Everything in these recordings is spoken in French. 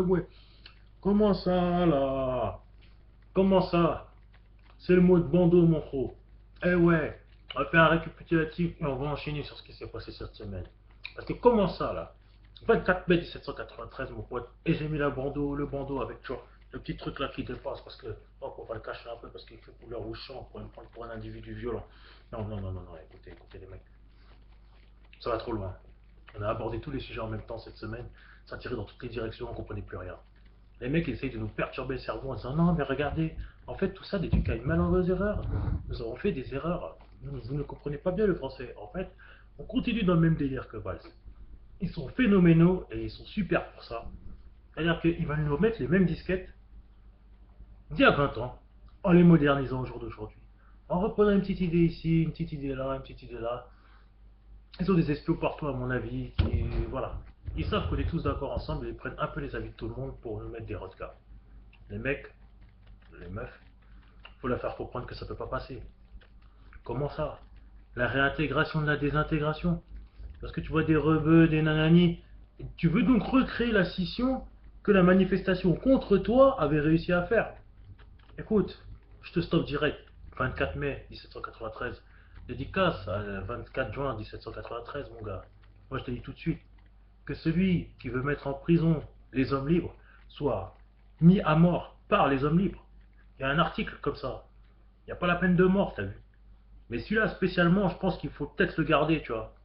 ouais. Comment ça, là? Comment ça? C'est le mot de bandeau, mon gros. Eh ouais, on va faire un récapitulatif et on va enchaîner sur ce qui s'est passé cette semaine. Parce que comment ça, là? 24 mai 1793, mon pote, et j'ai mis le bandeau avec, tu vois, le petit truc là qui dépasse, parce que, oh, on va le cacher un peu, parce qu'il fait couleur rouge champ, pour me prendre pour un individu violent. Non, écoutez les mecs, ça va trop loin. On a abordé tous les sujets en même temps cette semaine, ça tirait dans toutes les directions, on comprenait plus rien. Les mecs essayent de nous perturber le cerveau en disant non, mais regardez, en fait, tout ça n'est qu'à une malheureuse erreur. Nous avons fait des erreurs. Vous ne comprenez pas bien le français. En fait, on continue dans le même délire que Valls. Ils sont phénoménaux et ils sont super pour ça. C'est-à-dire qu'ils vont nous mettre les mêmes disquettes d'il y a 20 ans, en les modernisant au jour d'aujourd'hui. En reprenant une petite idée ici, une petite idée là, une petite idée là. Ils ont des espions partout, à mon avis, qui, voilà. Ils savent qu'on est tous d'accord ensemble et ils prennent un peu les avis de tout le monde pour nous mettre des rodkas. Les mecs, les meufs, faut leur faire comprendre que ça peut pas passer. Comment ça? La réintégration de la désintégration. Parce que tu vois des rebeux, des nananis. Tu veux donc recréer la scission que la manifestation contre toi avait réussi à faire. Écoute, je te stoppe direct. 24 mai 1793. Dédicace à 24 juin 1793, mon gars. Moi, je te dis tout de suite que celui qui veut mettre en prison les hommes libres soit mis à mort par les hommes libres. Il y a un article comme ça. Il n'y a pas la peine de mort, t'as vu. Mais celui-là, spécialement, je pense qu'il faut peut-être le garder, tu vois.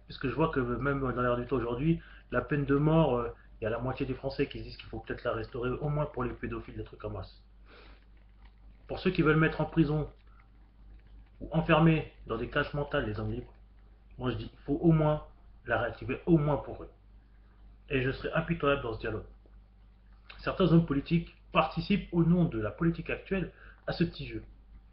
Parce que je vois que même dans l'air du temps aujourd'hui, la peine de mort, il y a la moitié des Français qui se disent qu'il faut peut-être la restaurer, au moins pour les pédophiles, des trucs comme ça. Pour ceux qui veulent mettre en prison ou enfermer dans des cages mentales les hommes libres, moi je dis il faut au moins la réactiver, au moins pour eux. Et je serai impitoyable dans ce dialogue. Certains hommes politiques participent au nom de la politique actuelle à ce petit jeu,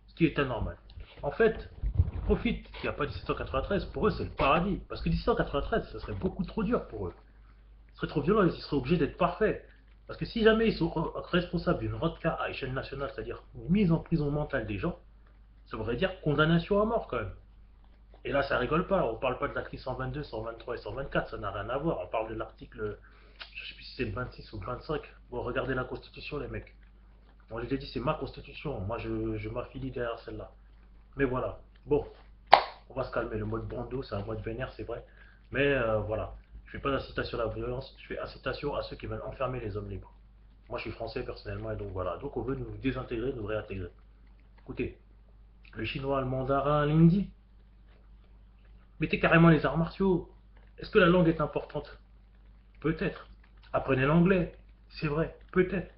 ce qui est anormal. En fait, ils profitent qu'il n'y a pas 1793, pour eux c'est le paradis, parce que 1793, ça serait beaucoup trop dur pour eux. Ce serait trop violent, ils seraient obligés d'être parfaits. Parce que si jamais ils sont responsables d'une rodka à échelle nationale, c'est-à-dire une mise en prison mentale des gens, ça voudrait dire condamnation à mort quand même. Et là, ça rigole pas. On parle pas de l'article 122, 123 et 124, ça n'a rien à voir. On parle de l'article, je sais plus si c'est le 26 ou le 25. Bon, regardez la Constitution, les mecs. Moi, je l'ai dit, c'est ma Constitution. Moi, je m'affilie derrière celle-là. Mais voilà. Bon, on va se calmer. Le mode brando, c'est un mode vénère, c'est vrai. Mais voilà. Je fais pas d'incitation à la violence, je fais incitation à ceux qui veulent enfermer les hommes libres. Moi, je suis français personnellement, et donc voilà. Donc, on veut nous désintégrer, nous réintégrer. Écoutez, le chinois, le mandarin, l'hindi, mettez carrément les arts martiaux. Est-ce que la langue est importante? Peut-être. Apprenez l'anglais. C'est vrai, peut-être.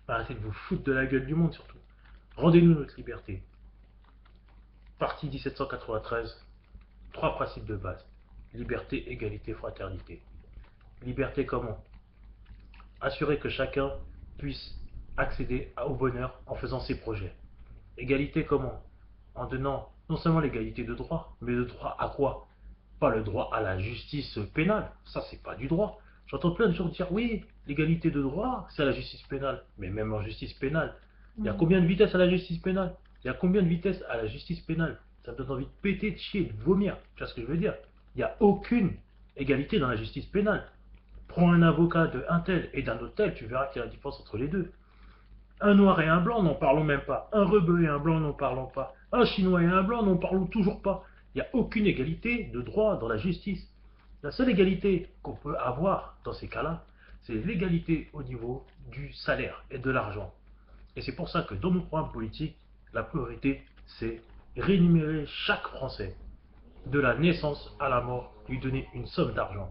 Arrêtez de vous foutre de la gueule du monde surtout. Rendez-nous notre liberté. Partie 1793. Trois principes de base. Liberté, égalité, fraternité. Liberté comment? Assurer que chacun puisse accéder au bonheur en faisant ses projets. Égalité comment? En donnant non seulement l'égalité de droit, mais le droit à quoi? Pas le droit à la justice pénale, ça c'est pas du droit. J'entends plein de gens dire oui, l'égalité de droit, c'est la justice pénale. Mais même en justice pénale, il y a combien de vitesses à la justice pénale? Il y a combien de vitesses à la justice pénale? Ça me donne envie de péter, de chier, de vomir. Tu vois ce que je veux dire? Il n'y a aucune égalité dans la justice pénale. Prends un avocat de un tel et d'un autre tel, tu verras qu'il y a la différence entre les deux. Un noir et un blanc, n'en parlons même pas. Un rebeu et un blanc, n'en parlons pas. Un chinois et un blanc, n'en parlons toujours pas. Il n'y a aucune égalité de droit dans la justice. La seule égalité qu'on peut avoir dans ces cas-là, c'est l'égalité au niveau du salaire et de l'argent. Et c'est pour ça que dans nos programmes politiques, la priorité, c'est rémunérer chaque Français, de la naissance à la mort, lui donner une somme d'argent.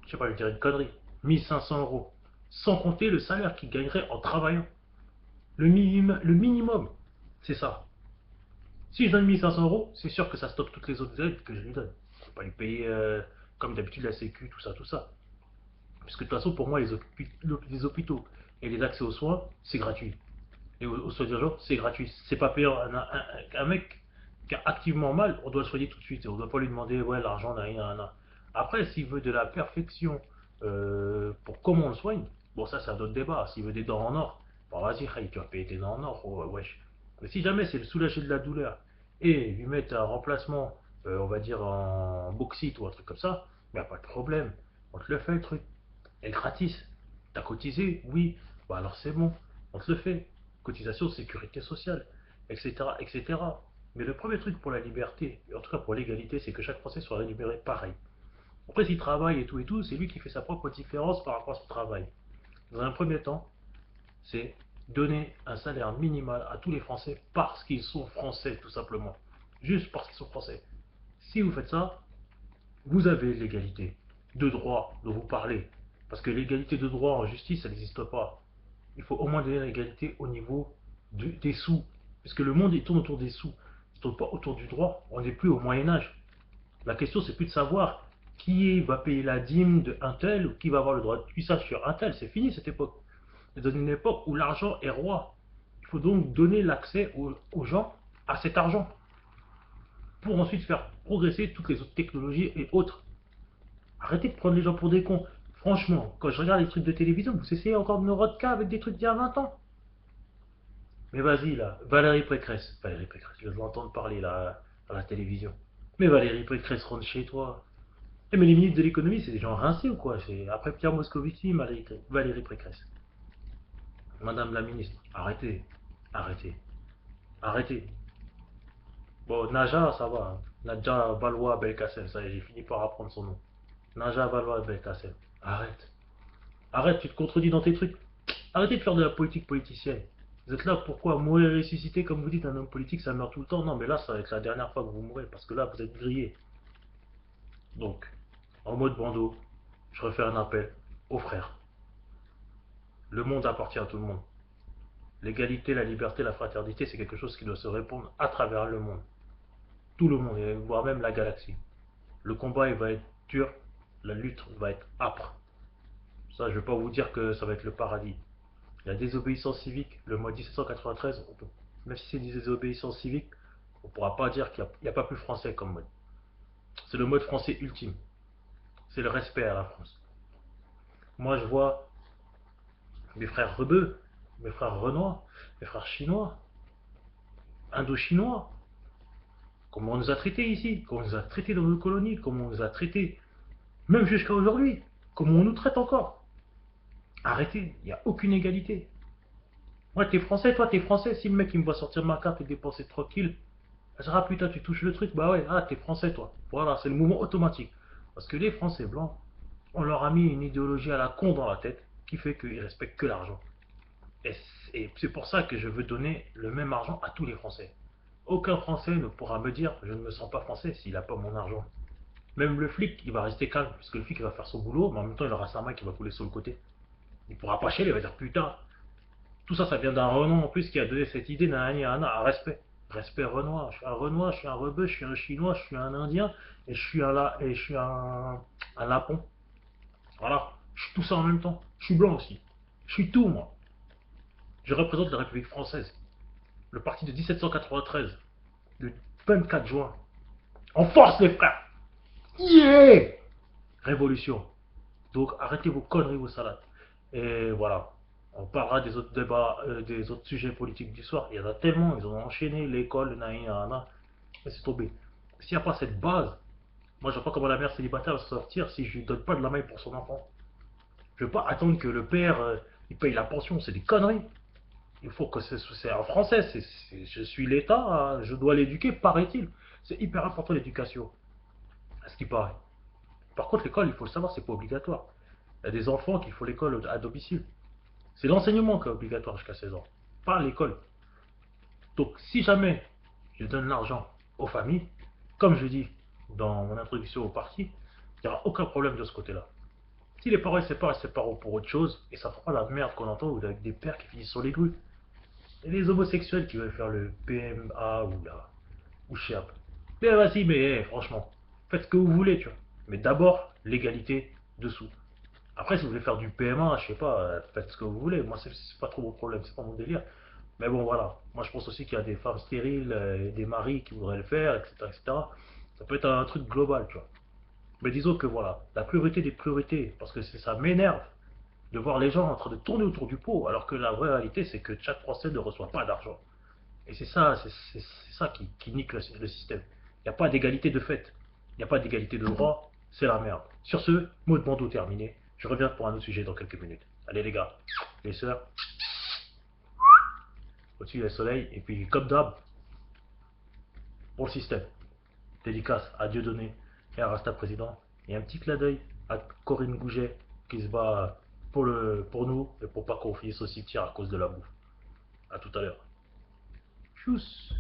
Je sais pas, je dirais une connerie. 1 500 euros. Sans compter le salaire qu'il gagnerait en travaillant. Le minimum, c'est ça. Si je donne 1 500 euros, c'est sûr que ça stoppe toutes les autres aides que je lui donne. Je ne peux pas lui payer comme d'habitude la sécu, tout ça, tout ça. Parce que de toute façon, pour moi, les hôpitaux et les accès aux soins, c'est gratuit. Et aux soins d'urgence, c'est gratuit. C'est pas payant. Un mec qui a activement mal, on doit le soigner tout de suite. Et on ne doit pas lui demander, ouais, l'argent, nan. Après, s'il veut de la perfection pour comment on le soigne, bon, ça, c'est un autre débat. S'il veut des dents en or, bon, vas-y, tu vas payer tes dents en or, oh, wesh. Mais si jamais c'est le soulager de la douleur et lui mettre un remplacement, on va dire en bauxite ou un truc comme ça, il n'y a pas de problème. On te le fait le truc. Et gratis. T'as cotisé? Oui. Bah alors c'est bon. On te le fait. Cotisation, sécurité sociale, etc., etc. Mais le premier truc pour la liberté, en tout cas pour l'égalité, c'est que chaque Français soit rémunéré pareil. Après, s'il travaille et tout, c'est lui qui fait sa propre différence par rapport à son travail. Dans un premier temps, c'est donner un salaire minimal à tous les Français parce qu'ils sont Français, tout simplement. Juste parce qu'ils sont Français. Si vous faites ça, vous avez l'égalité de droit dont vous parlez. Parce que l'égalité de droit en justice, ça n'existe pas. Il faut au moins donner l'égalité au niveau des sous. Parce que le monde, il tourne autour des sous. Il ne tourne pas autour du droit. On n'est plus au Moyen-Âge. La question, c'est plus de savoir qui va payer la dîme de un tel ou qui va avoir le droit de ça sur un tel. C'est fini cette époque. C'est dans une époque où l'argent est roi. Il faut donc donner l'accès aux gens à cet argent pour ensuite faire progresser toutes les autres technologies et autres. Arrêtez de prendre les gens pour des cons. Franchement, quand je regarde les trucs de télévision, vous essayez encore de me rodka avec des trucs d'il y a 20 ans. Mais vas-y là, Valérie Pécresse, je vais entendre parler là à la télévision. Mais Valérie Pécresse, rentre chez toi. Eh, mais les ministres de l'économie, c'est des gens rincés ou quoi? Après Pierre Moscovici, Valérie Pécresse. Madame la ministre, arrêtez, arrêtez, arrêtez. Bon, Naja, ça va. Naja Valois Belkacem, ça y est, j'ai fini par apprendre son nom. Naja Valois Belkacem. Arrête. Arrête, tu te contredis dans tes trucs. Arrêtez de faire de la politique politicienne. Vous êtes là pourquoi mourir et ressusciter, comme vous dites, un homme politique, ça meurt tout le temps. Non, mais là, ça va être la dernière fois que vous mourrez, parce que là, vous êtes grillé. Donc, en mode bandeau, je refais un appel aux frères. Le monde appartient à tout le monde. L'égalité, la liberté, la fraternité, c'est quelque chose qui doit se répondre à travers le monde. Tout le monde, voire même la galaxie. Le combat, il va être dur, la lutte va être âpre. Ça, je ne vais pas vous dire que ça va être le paradis. La désobéissance civique, le mois 1793, même si c'est une désobéissance civique, on ne pourra pas dire qu'il n'y a pas plus français comme mode. C'est le mode français ultime. C'est le respect à la France. Moi, je vois mes frères rebeux, mes frères renois, mes frères chinois, indo-chinois. Comment on nous a traités ici, comment on nous a traités dans nos colonies, comment on nous a traités, même jusqu'à aujourd'hui, comment on nous traite encore. Arrêtez, il n'y a aucune égalité. Moi, t'es français, toi, t'es français. Si le mec il me voit sortir ma carte et dépenser tranquille, je dirais, ah putain, tu touches le truc, bah ouais, ah, t'es français, toi. Voilà, c'est le mouvement automatique. Parce que les Français blancs, on leur a mis une idéologie à la con dans la tête qui fait qu'ils respectent que l'argent. Et c'est pour ça que je veux donner le même argent à tous les Français. Aucun Français ne pourra me dire je ne me sens pas français s'il n'a pas mon argent. Même le flic, il va rester calme, parce que le flic il va faire son boulot, mais en même temps il aura sa main qui va couler sur le côté. Il pourra pas chialer, il va dire putain. Tout ça, ça vient d'un Renan en plus qui a donné cette idée d'un respect. Respect Renoir. Je suis un Renoir, je suis un rebeu, je suis un Chinois, je suis un Indien, et je suis un Lapon. Voilà. Je suis tout ça en même temps. Je suis blanc aussi. Je suis tout, moi. Je représente la République française. Le parti de 1793, le 24 juin. En force, les frères! Yeah! Révolution. Donc arrêtez vos conneries, vos salades. Et voilà. On parlera des autres débats, des autres sujets politiques du soir. Il y en a tellement, ils ont enchaîné l'école, le naïna, laissez tomber. S'il n'y a pas cette base, moi je vois pas comment la mère célibataire va se sortir si je lui donne pas de la main pour son enfant. Je ne veux pas attendre que le père il paye la pension, c'est des conneries. Il faut que c'est en français, je suis l'État, hein, je dois l'éduquer, paraît-il. C'est hyper important l'éducation, à ce qui paraît. Par contre, l'école, il faut le savoir, c'est pas obligatoire. Il y a des enfants qui font l'école à domicile. C'est l'enseignement qui est obligatoire jusqu'à 16 ans, pas l'école. Donc, si jamais je donne l'argent aux familles, comme je dis dans mon introduction au parti, il n'y aura aucun problème de ce côté-là. Si les parents ils se séparent pour autre chose, et ça fera pas la merde qu'on entend avec des pères qui finissent sur les grues. Et les homosexuels qui veulent faire le PMA ou CHIAP. Mais vas-y, mais franchement, faites ce que vous voulez, tu vois. Mais d'abord, l'égalité dessous. Après, si vous voulez faire du PMA, je sais pas, faites ce que vous voulez. Moi, c'est pas trop mon problème, c'est pas mon délire. Mais bon, voilà. Moi, je pense aussi qu'il y a des femmes stériles et des maris qui voudraient le faire, etc., etc. Ça peut être un truc global, tu vois. Mais disons que voilà, la priorité des priorités, parce que ça m'énerve de voir les gens en train de tourner autour du pot, alors que la vraie réalité, c'est que chaque Français ne reçoit pas d'argent. Et c'est ça, c'est ça qui nique le système. Il n'y a pas d'égalité de fait. Il n'y a pas d'égalité de droit. c'est la merde. Sur ce, mot de bandeau terminé. Je reviens pour un autre sujet dans quelques minutes. Allez les gars, les sœurs, au-dessus du soleil, et puis comme d'hab, pour le système. Dédicace à Dieudonné et à Rasta Président. Et un petit clin d'œil à Corinne Gouget qui se bat pour nous et pour pas qu'on finisse au cimetière à cause de la bouffe. A tout à l'heure. Tchuss.